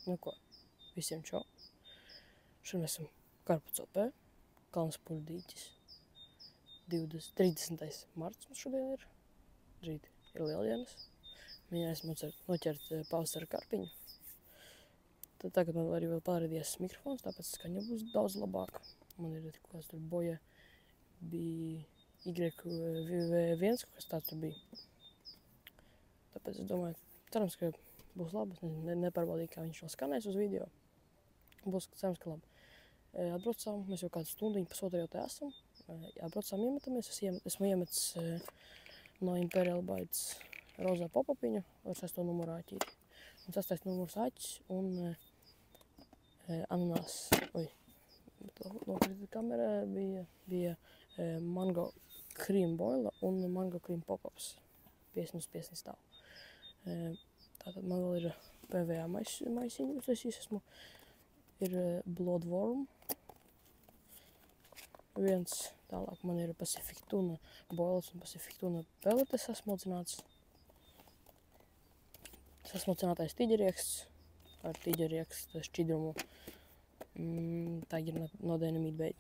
Nu ko, visiem čau. Šodien mēs esam Karpucopē, Kalnspuļu dīķis. 30. marts mums šodien ir. Rīt ir lieldienas. Mēģināsim noķert pavasara karpiņu. Tad tagad man arī vēl pārēdies mikrofons, tāpēc skaņa būs daudz labāka. Man ir kaut kāds tur boja bija YV1, kaut kas tāds tur bija. Tāpēc es domāju, cerams, ka būs labi. Nepārbaudīju, kā viņš vēl skanēs uz video. Būs cerams, ka labi. Atbraucām, mēs jau kādu stundiņu pusotru jau te esam. Atbraucām, iemetamies. Esmu iemetis no Imperial Bites rozā popapiņu ar 6. numuru āķīti. Un 6. numurs āķis un ananās. Oi, nokrita kamerā bija mango cream boila un mango cream pop-ups. 50 stāv. Tātad man vēl ir PVA maisiņu uztaisījis esmu. Ir Bloodworm. Viens tālāk man ir Pacific Tuna boilas un Pacific Tuna peletes sasmalcināts. Sasmalcinātais tīģerieksts ar tīģerieksta šķidrumu. Tā ir no Dynamite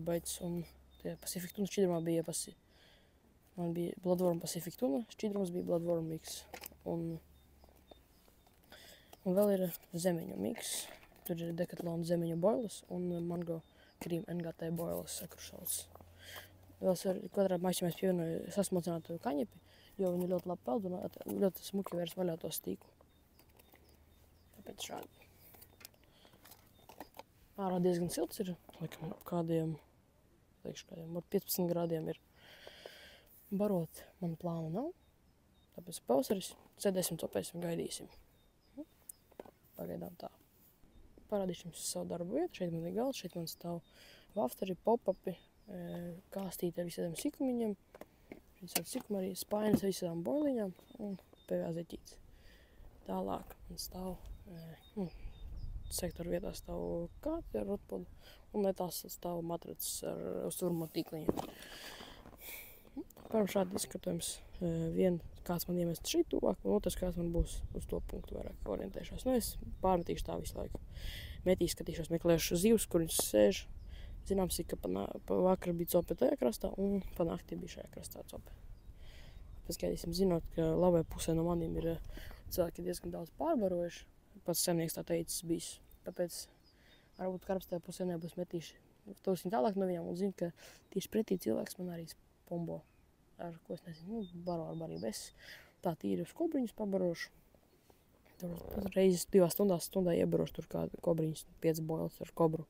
Bites un tie Pacific Tuna šķidrumā bija man bija Bloodworm Pacific Tuna, šķidrums bija Bloodworm mix. Un vēl ir zemeņu mix. Tur ir Decathlon zemeņu boilas un mango cream NGT boilas sakrušals. Vēl katrā maisiņā mēs pievienoju sasmalcinātu kaņepi, jo viņi ļoti labi peld un ļoti smuki vērs vaļā to stīku. Tāpēc šādi. Ārā diezgan silts ir, laikam kādiem 15 grādiem ir. Barot man plānu nav, tāpēc pavasaris sēdēsim, copēsim, gaidīsim. Pagaidām tā. Parādīšu jums savu darbu vietu. Šeit man ir galds, šeit man stāv wafteri, pop-upi, kāstīti ar visādiem sikumiņiem. Šeit sikumi arī spainas ar visādām boiliņām un PVA zeķītes. Tālāk man stāv, sektoru vietā stāv kāti ar rotpodu un netās stāv matracis ar surmo tīkliņiem. Param šādi izskatojums. Kāds man iemest šeit tuvāk, un otrs kāds man būs uz to punktu vairāk orientēšos. Es pārmetīšu tā visu laiku. Metīs, skatīšos, meklēšu zivs, kur viņš sēž. Zināms, ka pa vakar bija cope tajā krastā, un pa naktī bija šajā krastā cope. Pēc gaidīsim, zinot, ka labai pusē no maniem ir cilvēki diezgan daudz pārbarojuši. Pats saimnieks tā teicis bijis. Tāpēc varbūt karpstajā pusē nebūs metīši. Tūsim tālāk no viņām un zinu, ka tieši pretī cilvēks man arī pombo. Ar ko es nezinu, baro ar barību. Es tā tīri uz kobriņus pabarošu. Tur reizes 2 stundā iebarošu tur kādu kobriņus, 5 boilas ar kobru.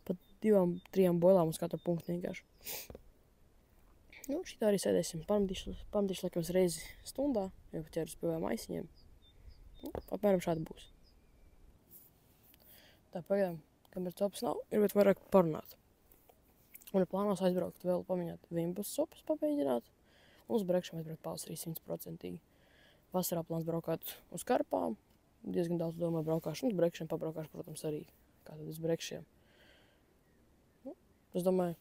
Pat 2-3 boilām uz katru punktu vienkārši. Šitā arī sēdēsim. Pametīšu laikam reizi stundā, jau ķeru uz PVA maisiņiem. Apmēram šādi būs. Tā pagaidām, kamēr copas nav, ir vairāk parunāt. Un ir plānos aizbraukt vēl pamēģināt 11 sopas papēģināt. Un uz brekšiem aizbraukt pavasarī 100%. Vasarā plāns braukāt uz karpām. Diezgan daudz domāju braukāšu. Un uz brekšiem pabraukāšu, protams, arī. Kā tad uz brekšiem. Es domāju,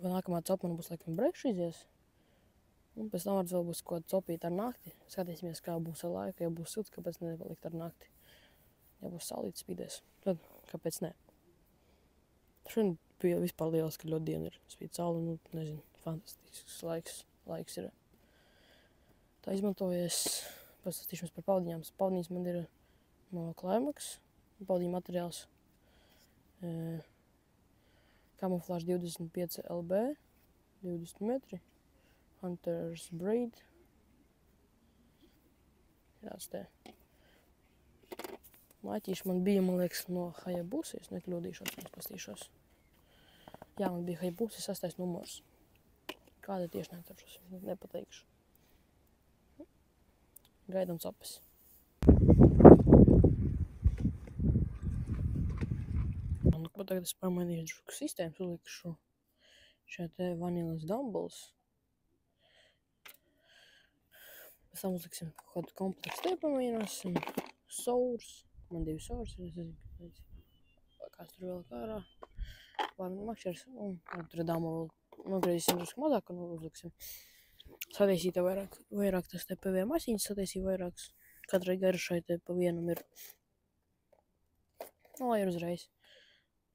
nākamā copa man būs laikam brekšu izies. Un pēc tam vēl būs kaut kāda copīta ar nakti. Skatīsimies, kā būs ar laiku. Ja būs silts, kāpēc nepalikt ar nakti. Ja būs saulītis spīdēs, tad kāpēc ne. Šodien bija vispār lieliski, ka ļoti diena ir. Spīd saule, nezinu, fantastisks laiks ir. Tā izmantojies, pastāstīšos par paudiņām. Paudiņas man ir no Climax, paudiņu materiāls. Camouflage 25 LB, 20 metri, Hunter's Braid. Tāds te. Laiķīši man bija, man liekas, no Hayabusa, es nekļūdīšos, es pastīšos. Jā, man bija Hayabusa 6. numurs. Kāda tieši netaršos, nepateikšu. Gaidam copes. Tagad es pamainīšu drusku sistēmas, uzlikšu šeit te vanilas dumbbells. Pēc tam uzliksim kaut kādu kompleksu te pamēģināsim. Sours. Man 2 sours ir, es nezinu, kāds tur vēl kārā. Makšķers un tur dāma vēl nogriezīsim drusku mazāk un uzliksim. Sataisīja vairāk tas te PVA maisiņas, sataisīja vairākas. Katrai garšai te pa vienam ir. Nu, lai ir uzreiz.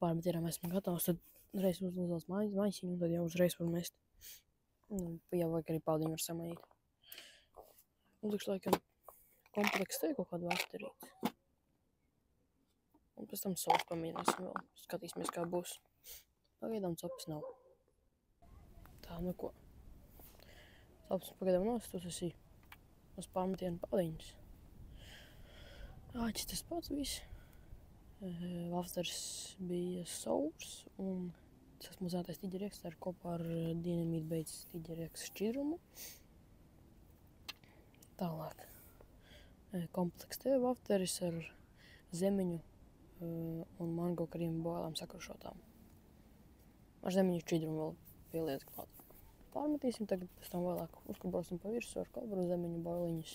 Pārmetienam esmu gatavs, tad uzreiz uzlūzās maisiņu, un tad jau uzreiz var mest. Nu, jau vajag arī paldiņu var samaīt. Uzlikšu laikam kompleksu te kaut kādu vasterīt. Un pēc tam sosu pamīnēsim vēl. Skatīsimies, kā būs. Pagaidām copis nav. Tā, nu ko. Copis pagaidām nostos esi uz pārmetienu paldiņas. Āķis tas pats viss. Vafsters bija saurs un tas mazātais tīģerieks ar kopā ar Dynamite Baits tīģerieks šķidrumu. Tālāk. Kompleks te vafteris ar zemiņu un mango krīmu boilām sakrušotām. Ar zemiņu šķidrumu vēl pieliec klāt. Pārmetīsim tagad, pēc tam vēlāk uzkabosim pa virsu ar kalvaru zemiņu boiliņas.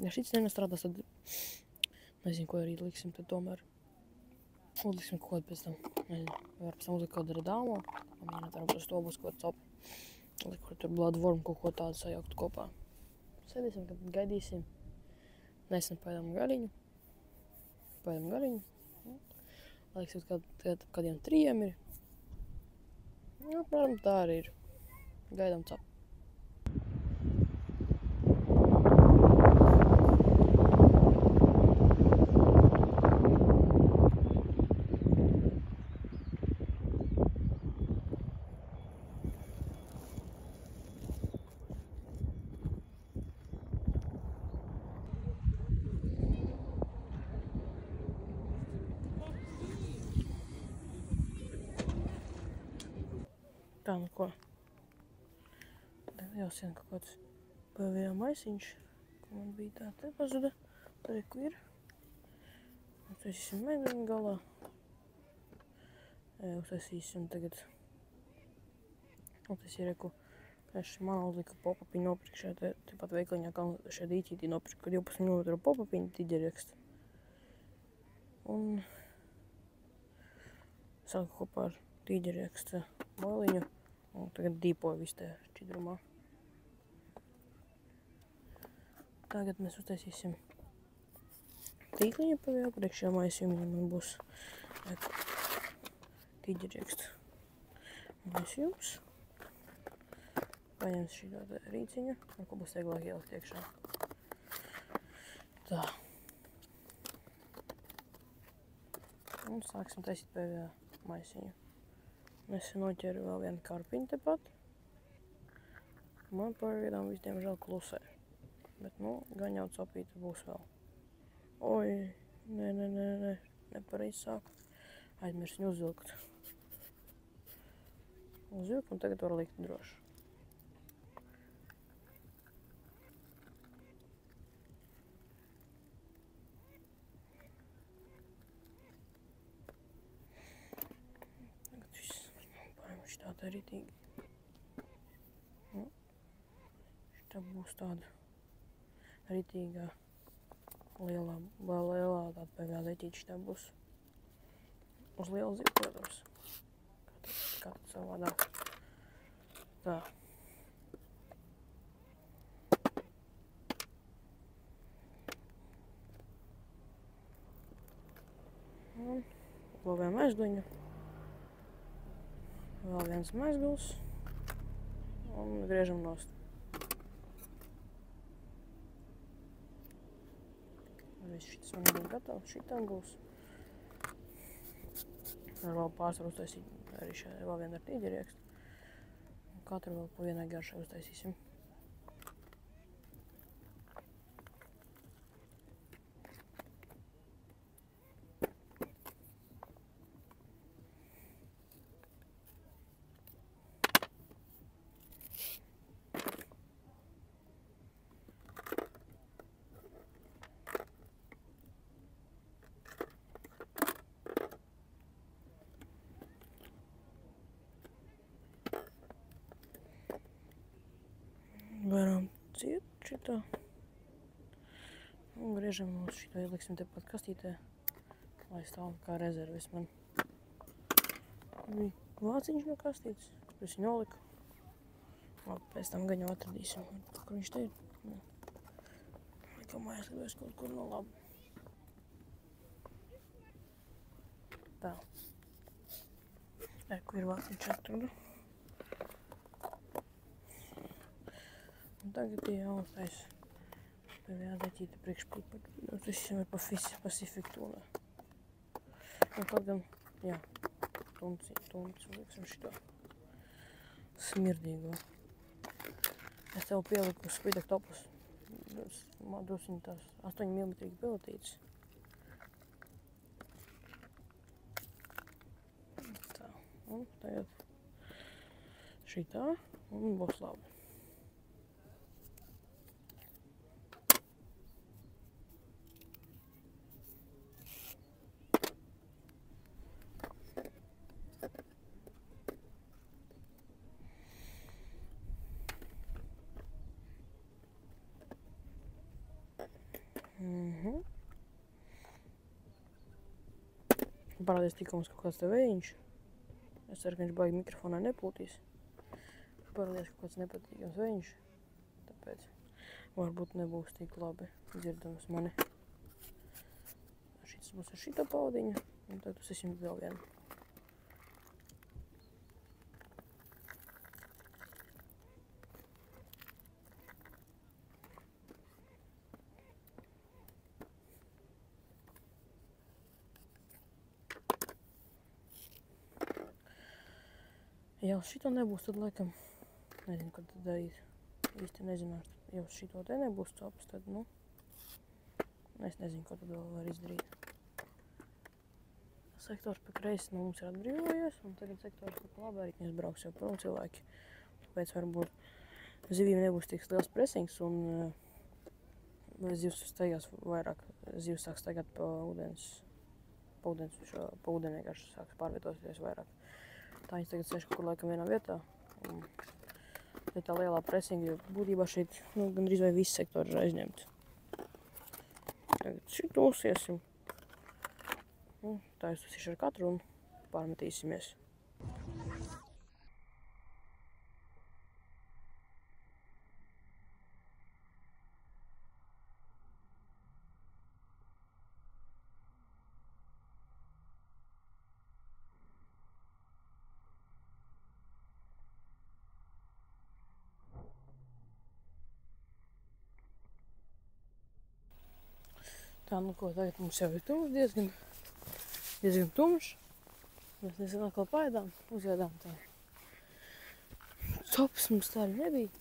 Ja šits nestrādās, tad nezinu, ko arī liksim, tad tomēr uzliksim kaut kādu pēc tam, nezinu, var pēc tam uzlikt kaut kādu redāmo, pamēģināt varbūt uz to būs kaut kāds copi, likur tur bloodworm kaut ko tādu sajaukt kopā. Sēdīsim, kad gaidīsim, nesen paēdam gariņu, laiksim, kad kādiem 3 ir, nu, apmēram tā arī ir, gaidām copi. Tā, nu ko. Jau sen kaut kāds pavējā maisiņš, ko man bija tā te pazuda. Tad ir, ko ir. Uztaisīsim mēdeni galā. Uztaisīsim tagad. Tas ir, ko man uzlika popapiņu nopirkt šeit, tepat veikliņā, kā šeit īķītī nopirkt, kad 12 mm popapiņu tīģeriekst. Un sāku kopā ar tīģerieksta boiliņu. Un tagad dīpoju visu te šķidrumā. Tagad mēs uztaisīsim tīkliņu pa vēl priekšējā maisījumā. Man būs tīģerieksta maisījums. Paņems šī tāda rīciņa, un ko būs vieglāk ielikt iekšā. Tā. Un sāksim taisīt pēdējā maisiņu. Es noķeru vēl vienu karpiņu tepat. Man pagaidām viss diemžēl klusē. Bet, nu, gan jau copīta būs vēl. Oi, nē, nepareizi sāku. Aizmirst viņu uzvilkt. Uzvilkt, un tagad var likt droši. Tāda ritīgi. Šitā būs tāda ritīgā lielā tāda pēdējā leķīša. Šitā būs uz liela zipa, protams. Kā tad savādāk. Tā. Un globējam aizduņu. Vēl viens maizgals un griežam nost. Viss šitas man ir gatavs, šitā gals. Var vēl pārsvaru uztaisīt arī šeit vēl vienu ar tīģeriekstu. Katru vēl pa vienai garšai uztaisīsim. Varam ciet šitā. Un griežam uz šito, ieliksim tepat kastītē, lai stāv kā rezervis man. Bija vāciņš no kastītes, es viņu noliku. Labi, pēc tam gan jau atradīsim, kur viņš te ir. ka mājās gribēs kaut kur no laba. Tā. Kur ir vāciņš attudu. Un tagad ir jāuztais PVA deķīta priekšpulpa. Tas visam ir Pacific tūnā. Un kaut gan, jā, tuncis, lieksim šito smirdīgo. Es tev pieliku Speedak Topus. Drusciņ tās 8 mm pilotītes. Tā, un tagad šitā, un būs labi. Parādīs tikko mums kaut kāds te vējiņš. Es ceru, ka viņš baigi mikrofonā nepūtīs. Parādīs kaut kāds nepatīkams vējiņš. Tāpēc varbūt nebūs tik labi dzirdams mani. Šis būs ar šito paudiņu. Un tad uzsīsim vēl vienu. Ja uz šito nebūs, tad laikam, nezinu, kad tad darīt. Īsti nezināšu. Ja uz šito te nebūs copas, tad, nu, es nezinu, ko tad vēl var izdarīt. Sektors pa kreisi no mums ir atbrīvojies, un tagad sektors pa labi arī brauks jau prom cilvēki. Tāpēc varbūt zivīm nebūs tik liels presings, un zivs staigās vairāk. Zivs sāk staigāt pa ūdens, pa ūdeni vienkārši sāks pārvietoties vairāk. Tā viņas tagad sēž kaut kur laikam vienā vietā. Ir tā lielā presinga, jo būtībā šeit gandrīz vai viss sektors ir aizņemts. Tagad šito uzsiesim. Tā es uzsiešu ar katru un pārmetīsimies. Tā, nu ko, tagad mums jau ir tumšs, diezgan tumšs. Mēs nezinu, atkal paēdām, uzjādām tā. Copas mums tā arī nebija.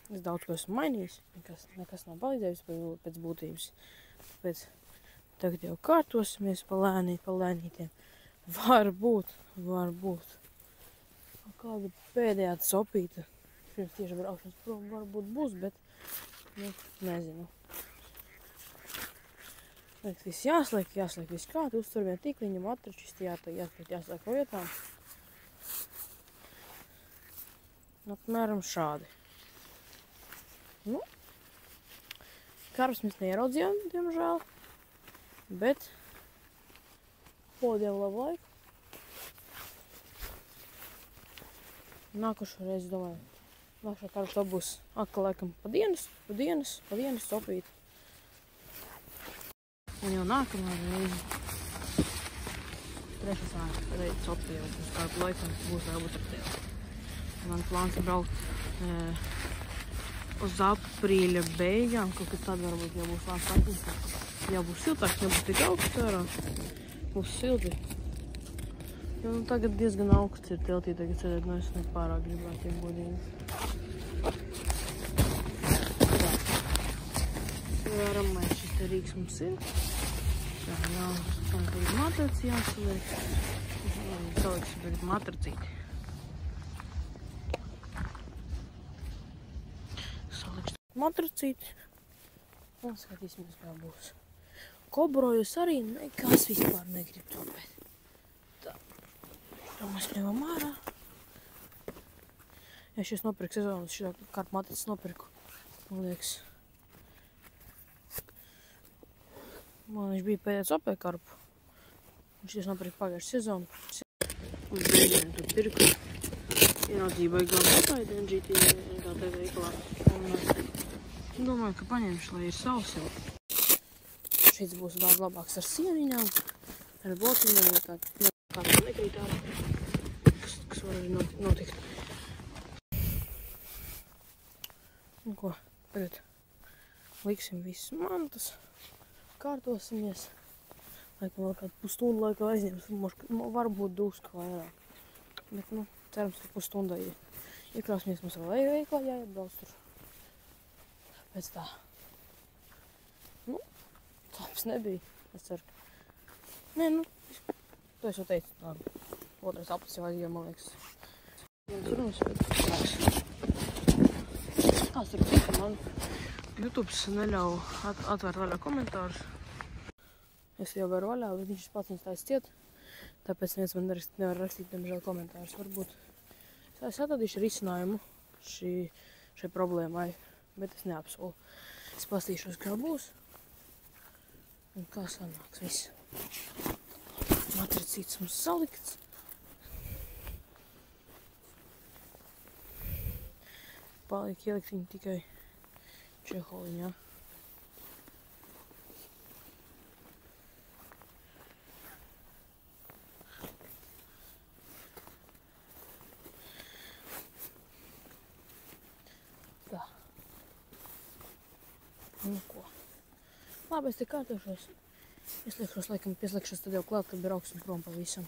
Es daudz ko esmu mainījis, nekas nav palīdzējis pēc būtības. Tāpēc tagad jau kārtosimies pa lēnītiem. Varbūt. Kāda pēdējā copīta, pirms tieši braukšanas prom varbūt būs, bet, nu, nezinu. Viss jāsliek viss kā, tu uztur vienu tīkliņu, matraču, jāsliek pa vietām. Apmēram šādi. Nu, karus mēs neieraudzījām, diemžēl, bet podiem labu laiku. Nākošo reizi, domāju, nākošā karus tā būs atkal laikam pa dienas copīt. Un jau nākamā reizi trešā sāka reizi copīt, uz kādu laikam būs varbūt ar tevi. Man plāns ir braukt uz aprīļa beigām, kaut kad tad varbūt jau būs lāns laikums. Jau būs siltāks, nebūs tik augsts ārā. Būs silti. Jo nu, tagad diezgan augsts ir teltī, tagad sēdēt, nu es nepārāk gribētu, ja godīgi. Varam, lai šis te rīks mums ir. Tā, jā, tagad matraci jāsaliek. Saliksim tagad matracīti. Saliksim matracīti. Un skatīsimies, kā būs. Kobrojus arī nekas vispār negrib topēt. Tā. To mēs ņemam ārā. Ja šis nopirku sezonas, šitā karpu matracis nopirku, man liekas. Man viņš bija pēdējais opē karpu. Viņš tiesa nopirka pagājušu sezonu. Un beigām tur pirku. Ieraudzīja baigām opē DNGT kā te veikalā. Un Domāju, ka paņemšu, lai ir sauss jau. Šis būs daudz labāks ar sieniņām, ar blokiņiem, ja kā nekrīt ārā, kas var arī notikt. Nu ko, tagad liksim visas mantas, kārtosimies. Laikam vēl kādu pusstundu laikā aizņems, varbūt drusku vairāk. Bet, cerams, ka pusstundai iekrāsimies, mums vēl veiklā jāiebrauc tur. Pēc tā. Labs nebija, es ceru. Nē, to es jau teicu, labi. Otrais aplis jau aizgāja, man liekas. Runas, bet tās ir cita man. YouTubes neļauj atvērt vaļā komentārus. Es jau varu vaļā, bet viņš pats viņus taisa ciet. Tāpēc neviens man nevar rakstīt, diemžēl, komentārus. Varbūt es atradīšu risinājumu šai problēmai, bet es neapsolu. Es pastīšos, kā būs. Un kā sanāks viss. Matricīts mums salikts. Paliek ielikt viņu tikai čeholiņā. Tā. Nu ko. Labi, es te kārtošos. Es liekšos, laikam, pieslēgšos tad jau klāt, kad brauksim prom pavisam.